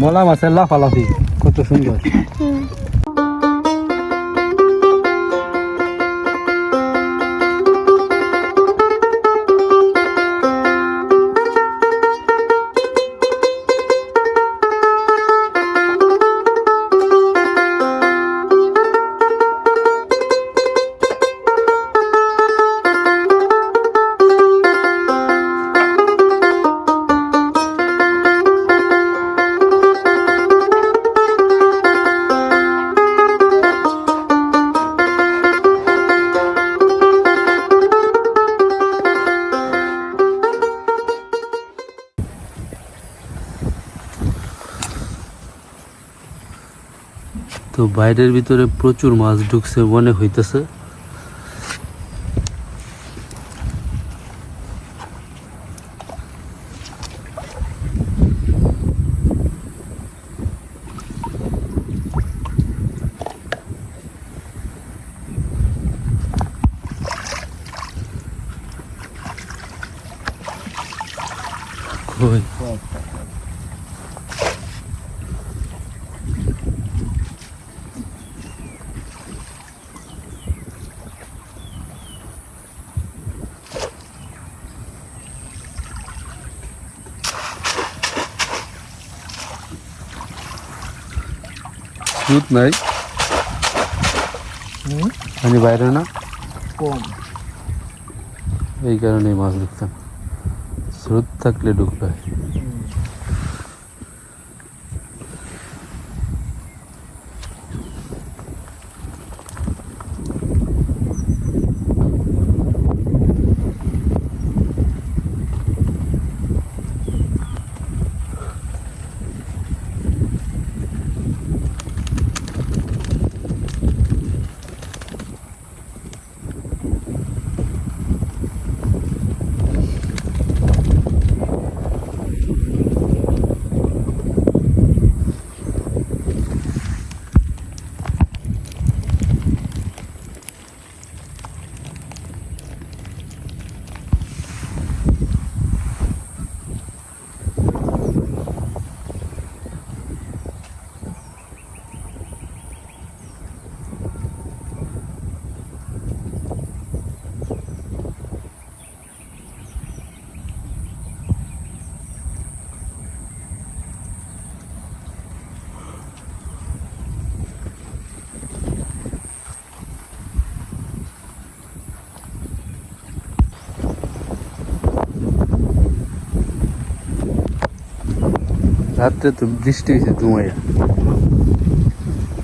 মলা মাছের লাফালাফি কত সুন্দর। তো বাইরের ভিতরে প্রচুর মাছ ঢুকছে মনে হইতেছে। কই দুধ নাই পানি বাইরে না কম, এই কারণে মাছ ঢুকতাম। স্রোত থাকলে ঢুকবে। রাত্রে তো বৃষ্টি হয়েছে ধুমাইয়া,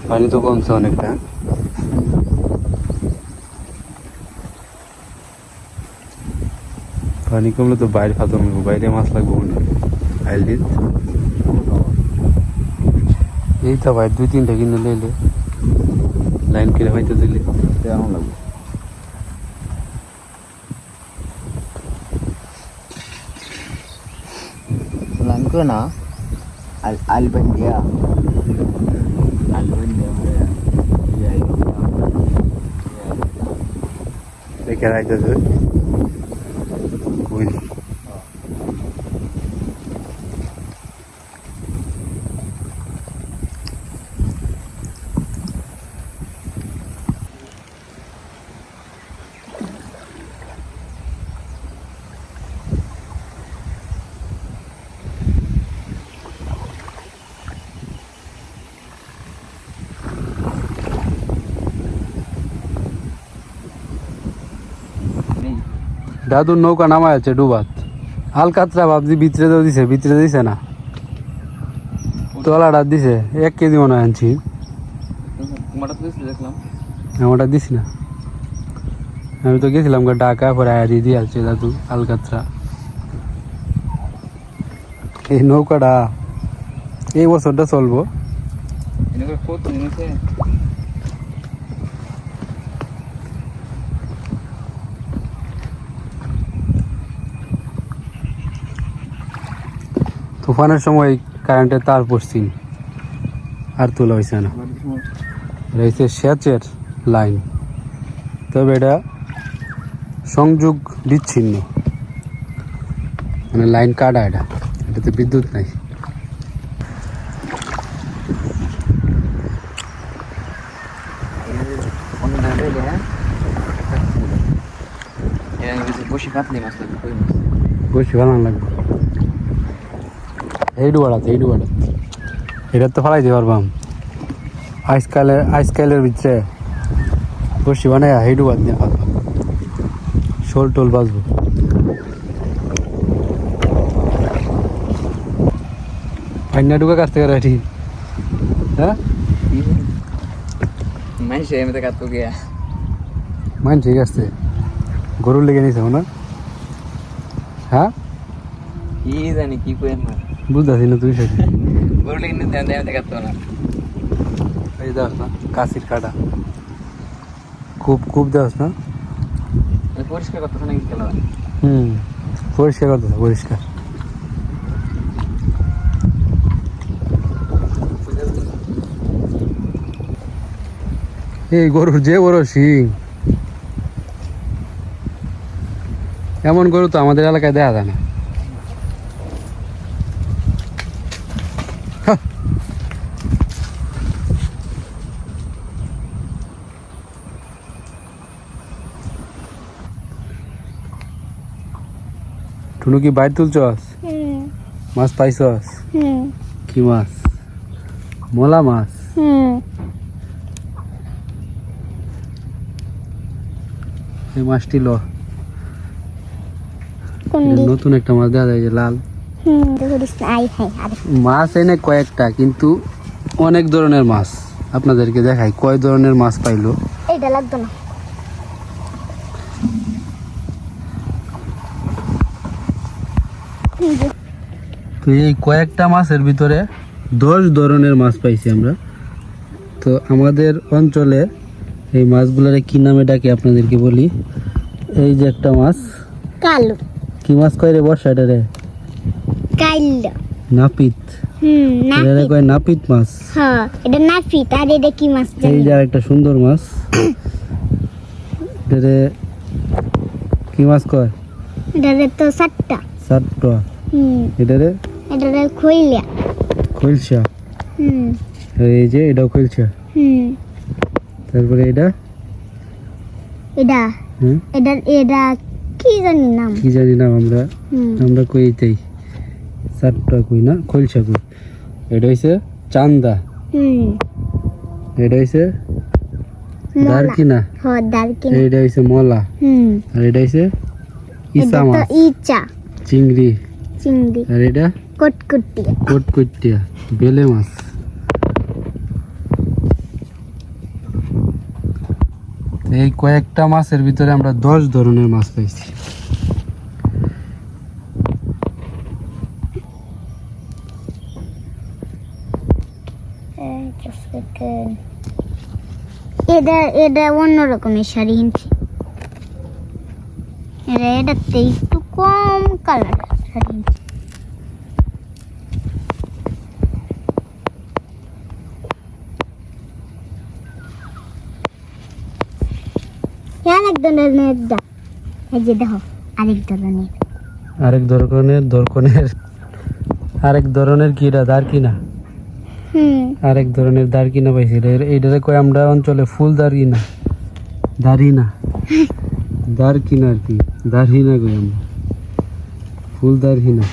পানি তো কমছে অনেকটা। পানি কমলে তো বাইরে ফাতর লাগবো, বাইরে মাছ লাগবো না। আইল দিন এই তো ভাই 2-3টা কিনে লইলে লাইন করে হয়তো দিলে কেমন লাগবে? লাইন করে না, আলবেন্ডিয়া দেখে রাইতেছে বুঝলি। দাদুর নৌকা নামায় আছে ডুবাত, আলকাতরা ভাবছি ভিতরে তো দিছে, ভিতরে দিছে না, তলাটা দিছে। 1 কেজি মনে হয় আনছি, আমারটা দিস না। আমি তো গেছিলাম ঢাকা, পরে আয়া দিয়ে আসছে দাদু আলকাতরা। এই নৌকাটা এই বছরটা চলবো। তুফানের সময় কারেন্টের তার পড়ছিল, আর তোলা হয়েছে না। রয়েছে সেচের লাইন, তবে এটা সংযোগ বিচ্ছিন্ন, মানে লাইন কাটা, এটাতে বিদ্যুৎ নাই। কাতলি মাছ লাগবে, কই মাছ? বসি ভালো লাগবে এইটু বাড়াতে এটা তো ফেলাই দিতে পারবাম আইসকালের ভিতরে বসি বানায় হেডু বাদ দিয়ে পারবা শোল টোল বাজবো পাইনা ঢুকা কাটতে পারে ঠিক হ্যাঁ মানুষে এমনিতে কাটতো গিয়া মান ঠিক আছে গরুর লেগে নিছে না হ্যাঁ কি জানি কি কই না বুঝতেছি না তুই সেটা গরু লেগে নিতে এমনিতে কাটতো না। এই দেখ না কাশির কাটা খুব দেওয়াস না পরিষ্কার করতেছে নাকি খেলা? পরিষ্কার করতেছে পরিষ্কার এই গরুর যে বড় শিং এমন গরু তো আমাদের এলাকায় দেখা যায় না হা। টুনু কি বাইর তুলছস মাছ পাইছস কি মাছ মোলা মাছ এই মাছটি ল এটা নতুন একটা মাছ দেখা যায় যে লাল মাছ এনে কয়েকটা কিন্তু অনেক ধরনের মাছ আপনাদেরকে দেখাই কয় ধরনের মাছ পাইলো এইটা লাগতো না তো এই কয়েকটা মাছের ভিতরে 10 ধরনের মাছ পাইছি আমরা তো আমাদের অঞ্চলে এই মাছগুলোরে কি নামে ডাকে আপনাদেরকে বলি এই যে একটা মাছ কালো কি মাছ কয় রে বর্ষাটা রে কালো নাপিত এটারে নাফিত কয় নাপিত মাছ হ্যাঁ এটা নাফিত আর এটা কি মাছ এই জানি যে একটা সুন্দর মাছ এটারে কি মাছ কয় এটা তো সাতটা সাতটা এটারে এটা খইলা খৈলসা আর এই যে এটাও খৈলসা তারপরে এটা এটা হুম এটা এটা কি জানি নাম কি জানি না আমরা কই এইটাই সাতটা কই না খৈলসা কই এটা হইছে চান্দা এটা হইছে দারকিনা হ্যাঁ দারকিনি এটা হইছে মলা আর এটা হইছে ইসা এটা তো মাছ ইচা চিংড়ি চিংড়ি আর এটা কটকটি কটকটিয়া বেলে মাছ এই কয়েকটা মাছের ভিতরে আমরা 10 ধরনের মাছ পাইছি এটা এটা অন্য রকমের শাড়ি কিনছি এটাতে একটু কম কালার শাড়ি কিনছি আরেক ধরনের দাম এই যে দেখো আরেক ধরনের কিরা দারকিনা আরেক ধরনের দারকিনা পাইছি এইটারে কয় আমরা অঞ্চলে ফুল দারকিনা দারকিনা আর কি দারহিনা কই আমরা ফুল দারহিনা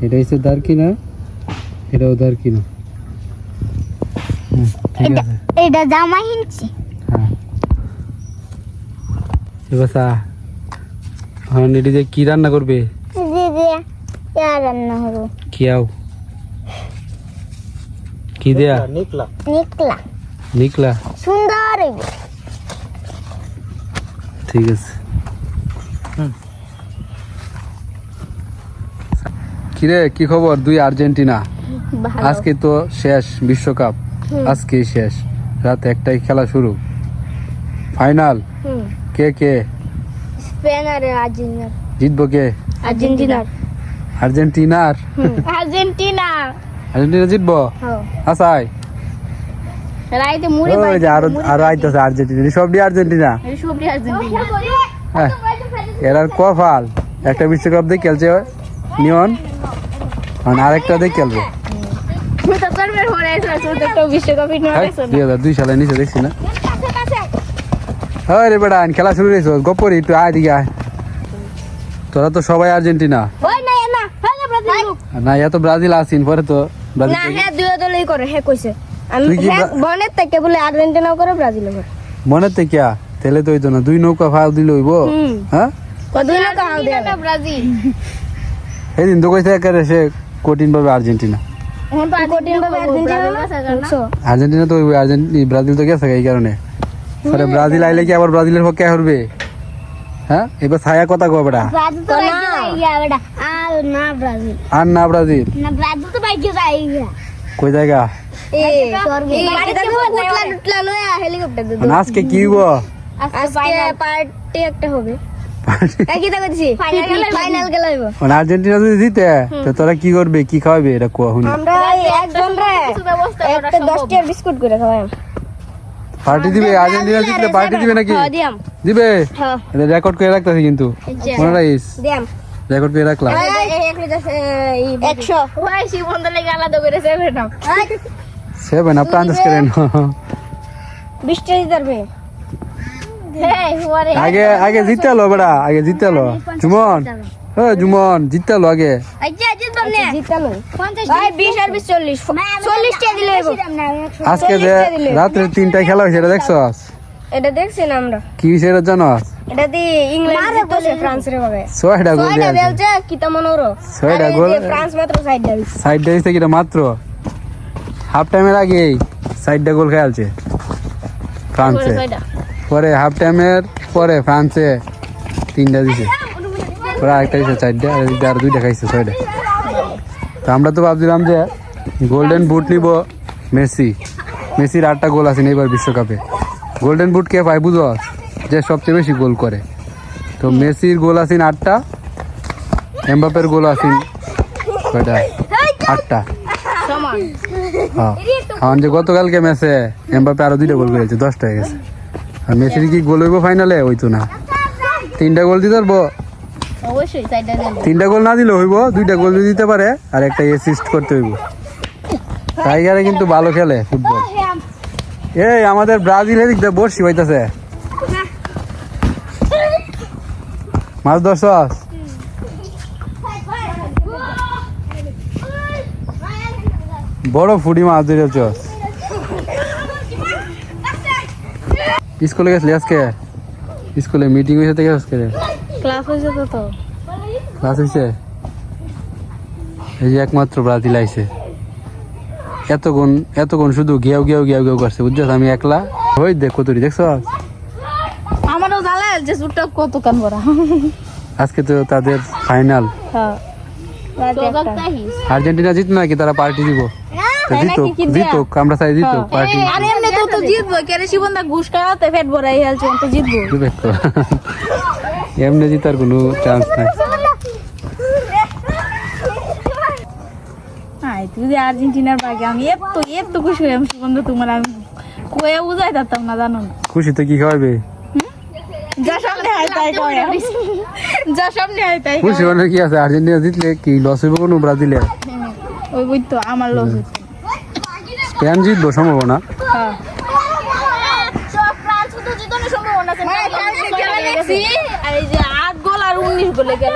এটা হচ্ছে দারকিনা এটাও দারকিনা ঠিক আছে এটা জামা কিনছি হ্যাঁ এবার হ্যাঁ এটি কি রান্না করবে রান্না হবো কিয়াও কি দেয়া নিকলা নিকলা সুন্দর হইব ঠিক আছে কিরে কি খবর দুই আর্জেন্টিনা আজকে তো শেষ বিশ্বকাপ আজকেই শেষ রাত 1টায় খেলা শুরু ফাইনাল কে স্পেন আর আর্জেন্টিনা জিতবো কে আর্জেন্টিনা জিতবো আসাই রাইতে মুড়ি ওই যে আরো আইতাছে আর্জেন্টিনা সবই আর্জেন্টিনা হ্যাঁ এরার কপাল একটা বিশ্বকাপ দিয়ে খেলছে নিয়ন আর আরেকটা দিয়ে খেলবে 2002 সালে নিচে দেখছি না রে বেটা খেলা শুরু হয়েছে গপরি একটু আয় দিকে আয় তোরা তো সবাই আর্জেন্টিনা ওই না না হ্যাঁ ব্রাজিল লোক না, এত ব্রাজিল আসিন পরে তো ব্রাজিল না হ্যাঁ দুই দলই করে হ্যাঁ কইছে আমি তুই কি হ্যাঁ বনের থেকে বলে আর্জেন্টিনাও করে ব্রাজিলও করে মনে থেকে কিয়া তেলে তো হইতো না, 2 নৌকা ফাল দিলে হইব। হ্যাঁ দুই লোক হাও দেয় ব্রাজিল সেদিন তো কইছে একেবারে সে কঠিন ভাবে আর্জেন্টিনা। এখন কঠিন ভাবে আর্জেন্টিনা আর্জেন্টিনা তো হইব, ব্রাজিল তো গেছে এই কারণে। পরে ব্রাজিল আইলে কি আবার ব্রাজিলের পক্ষে করবে? হ্যাঁ এবার ছায়া কথা কবে বেটা? ব্রাজিল তো বাইকে যায় বেটা আর না ব্রাজিল আর না ব্রাজিল না ব্রাজিল তো বাইকে যায় কই জায়গা? এই বাড়িতে উতলা উতলা লয়া হেলিকপ্টার দে মানে আজকে কি হইব? আজকে পার্টি একটা হবে কি তা কইছি ফাইনাল খেলা হইব মানে আর্জেন্টিনা যদি জিতে তো তোরা কি করবে, কি খাওয়াবে এটা কোয়া শুনি। আমরা একজন রে একটা 10 টা বিস্কুট করে খাওয়াম। পার্টি দিবে? আর্জেন্টিনা জিতলে পার্টি দিবে নাকি? হ্যাঁ দিয়াম দিবে? হ্যাঁ এটা রেকর্ড করে রাখতেছি কিন্তু মনে রাখিস, দিয়াম রেকর্ড করে রাখলাম। 100 ওই শিবন্ধ লাগি আলাদা করে সেভে নাও 7 আপ আন্দাজ করেন। 20 টা দিতে হ্যাঁ ওরে আগে আগে জিতালো বেটা, আগে জিতালো জুমন। জুমন জিতালো আগে। আচ্ছা জিতবাম না জিতালো 50 ভাই 20 আর 20 40 40 টা দিলে হইব। আজকে যে রাত্রে 3টায় খেলা হয়েছে এটা দেখছস? এটা দেখছেন আমরা কি হয়েছে এটা জানোস? এটা দি ইংল্যান্ড জিতছে ফ্রান্স রে ভাবে 6টা গোল 6টা দিয়েছে। বেলছে কিতা মনোরো 6টা গোল ফ্রান্স মাত্র 6টা দিছে সাইড দিয়েছে কিটা মাত্র। হাফ টাইমের আগে 6টা গোল খেলছে ফ্রান্সে, পরে হাফ টাইমের পরে ফ্রান্সে 3টা দিছে, পরে আরেকটা দিছে 4টা, আর 2টা খাইছে 6টা। তো আমরা তো ভাবছিলাম যে গোল্ডেন বুট নিব মেসি, মেসির 8টা গোল আছে এবার বিশ্বকাপে। গোল্ডেন বুট কে পায় বুঝস? যে সবচেয়ে বেশি গোল করে। তো মেসির গোল আছে 8টা, এমবাপের গোল আছে কয়টা? 8টা। সমান হ্যাঁ এখন যে গতকালকে ম্যাচে এমবাপে আরো 2টা গোল করেছে, 10টা হয়ে গেছে। আর মেসির কি গোল হইব ফাইনালে? হইতো না, 3টা গোল দিতে পারবো। অবশ্যই 6টা দেন 3টা গোল না দিলে হইব, 2টা গোল যদি দিতে পারে আর একটা অ্যাসিস্ট করতে হইব। টাইগারে কিন্তু ভালো খেলে ফুটবল। এই আমাদের ব্রাজিলের দিক দিয়ে বর্ষি হইতাছে, মাছ ধরছস? বড় ফুটি মাছ ধরেছস? স্কুলে গেছলি আজকে? স্কুলে মিটিং হয়েছে থেকে আজকে ক্লাস হইছে তো ক্লাস হয়েছে? এই যে একমাত্র ব্রাজিল আইছে, এতক্ষণ শুধু গিয়াও গিয়াও গিয়াও গিয়াও করছে বুঝছস? আমি একলা হই দেখ কতরি দেখছ? আমারও জালে যে সুটটা কত কান বড় আজকে তো তাদের ফাইনাল। হ্যাঁ আর্জেন্টিনা জিত নাকি তারা পার্টি দিব? তো জিতুক জিতুক, আমরা চাই জিতুক পার্টি আরে এমনি তো জিতবো কেরে শিবন্দা ঘুষ খাওয়াতে পেট ভরাই হেলছে তো জিতবো দিবে তো। এমনি জিতার কোনো চান্স নাই। তুই যে আর্জেন্টিনার বাগে আমি এত খুশি হই আমি শিবন্দা তোমার আমি কয়ে বুঝাই পারতাম না জানো না খুশিতে কি খাওয়াবে? যা সামনে হয় তাই কয় যা সামনে হয় তাই খুশি মানে কি আছে? আর্জেন্টিনা জিতলে কি লস হইব কোনো ব্রাজিলের? ওই বুঝ তো আমার লস হচ্ছে স্পেন জিতবো সম্ভাবনা। হ্যাঁ ফ্রান্স তো জিতনের সম্ভাবনা আছে আর এই যে 8 গোল আর 19 গোলে গেল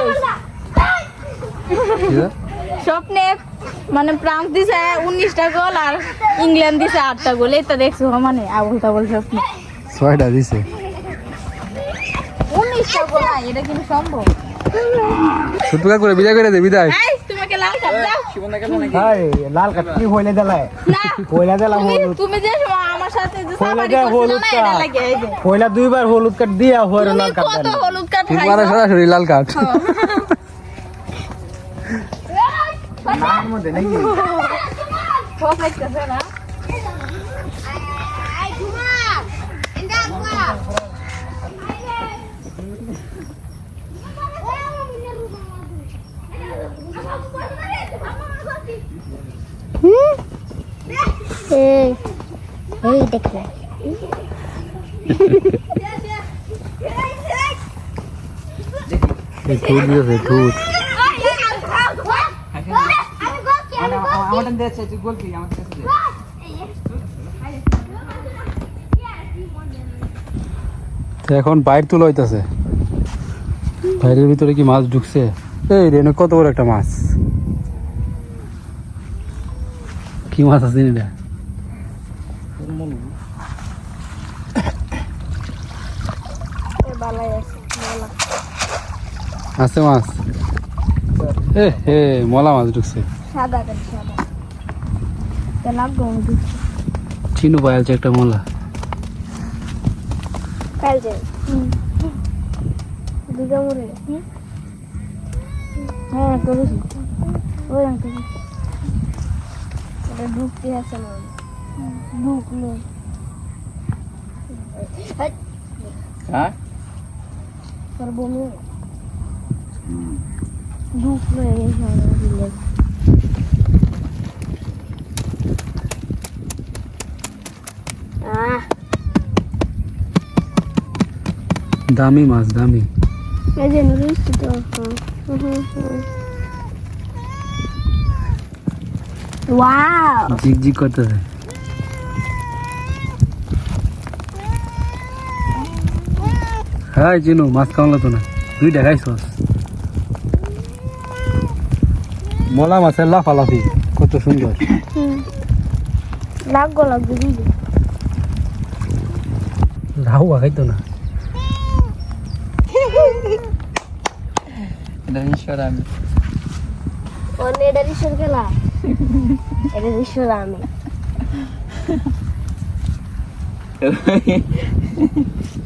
স্বপ্নে মানে ফ্রান্স দিছে 19টা গোল আর ইংল্যান্ড দিছে 8টা গোল এটা দেখছো মানে আবল তাবল স্বপ্নে 6টা দিছে 19টা গোল এটা কিন্তু সম্ভব সুটকা করে বিদায় করে দে বিদায়। এই তোমাকে লাল কার্ড দাও শিবন্দা গেল নাকি? হাই লাল কার্ড কি হইলে দিলাই? না হইলা দিলা হলুদ, তুমি যে আমার সাথে যে হইলা সাবারি দে করছো হলুদ না এটা কার্ড, লাগে এই যে হইলা 2বার হলুদ কার্ড দিয়া হইলো লাল কার্ড কত দিলা। হলুদ কার্ড ঠিক খাইছো মানে সরাসরি লাল কার্ড। নার মধ্যে নাকি? পছাইতেছে না এই দেখো এই ঠুট দিয়েছে ঠুট। আমারটা দিয়েছে, তুই গোল কি আমার কাছে দে। তো এখন বাইর তুলো হইতাছে। বাইরের ভিতরে কি মাছ ঢুকছে? এই রেনে কত বড় একটা মাছ, কি মাছ আছে এটা? আছে মাছ, এ হে মলা মাছ ঢুকছে। সাদা করে সাদা তে লাগবে আমি চিনু পাইলছে একটা মলা। কালকে দুটো মরে হ্যাঁ করেছি ওই আঙ্কেল এটা ঢুকতে আছে না ঢুকলো হ্যাঁ তোর বমি ঢুকলো এই সামনে দিলে দামি মাছ, দামি। এই যে নুরিস তো ওয়াও জিগ জিগ করতেছে। হ্যাঁ চিনু, মাছ খাওয়ালো তো না, দুইটা খাইছস। মলা মাছের লাফালাফি কত সুন্দর। লাগবো লাগবে বুঝলি রাহুয়া খাইতো না। এটা ঈশ্বর আমি ওনে এটা রিসর খেলা এটা রিসর আমি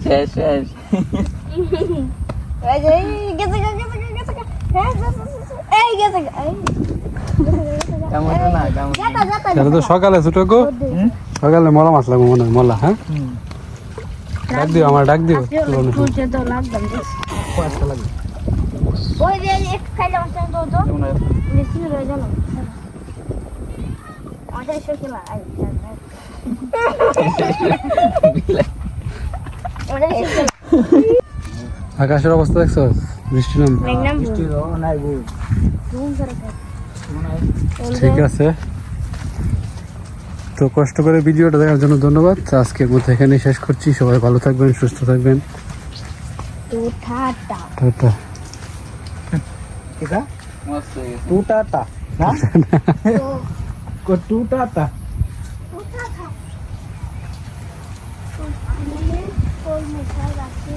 শেষ শেষ এই যে গেছে এই গেছে কেমন না কেমন সেটা তো সকালে ছোট গো, সকালে মলা মাছ লাগবো মনে হয়, মলা। হ্যাঁ ডাক দিও, আমার ডাক দিও। ফুলছে তো লাগবে কয়টা লাগে ওই যে এক খাইলে মাছ তো তো বেশি রয়ে গেল আমাদের রিসর খেলা আই আকাশের অবস্থা দেখছো, বৃষ্টি নাম। নাই গো ঠিক আছে, তো কষ্ট করে ভিডিওটা দেখার জন্য ধন্যবাদ। আজকের মতো এখানে শেষ করছি। সবাই ভালো থাকবেন, সুস্থ থাকবেন। টাটা। কিটা মস্ত হয়ে গেছে। টুটাটা না কো টুটাটা কোন মিঠাই রাখছি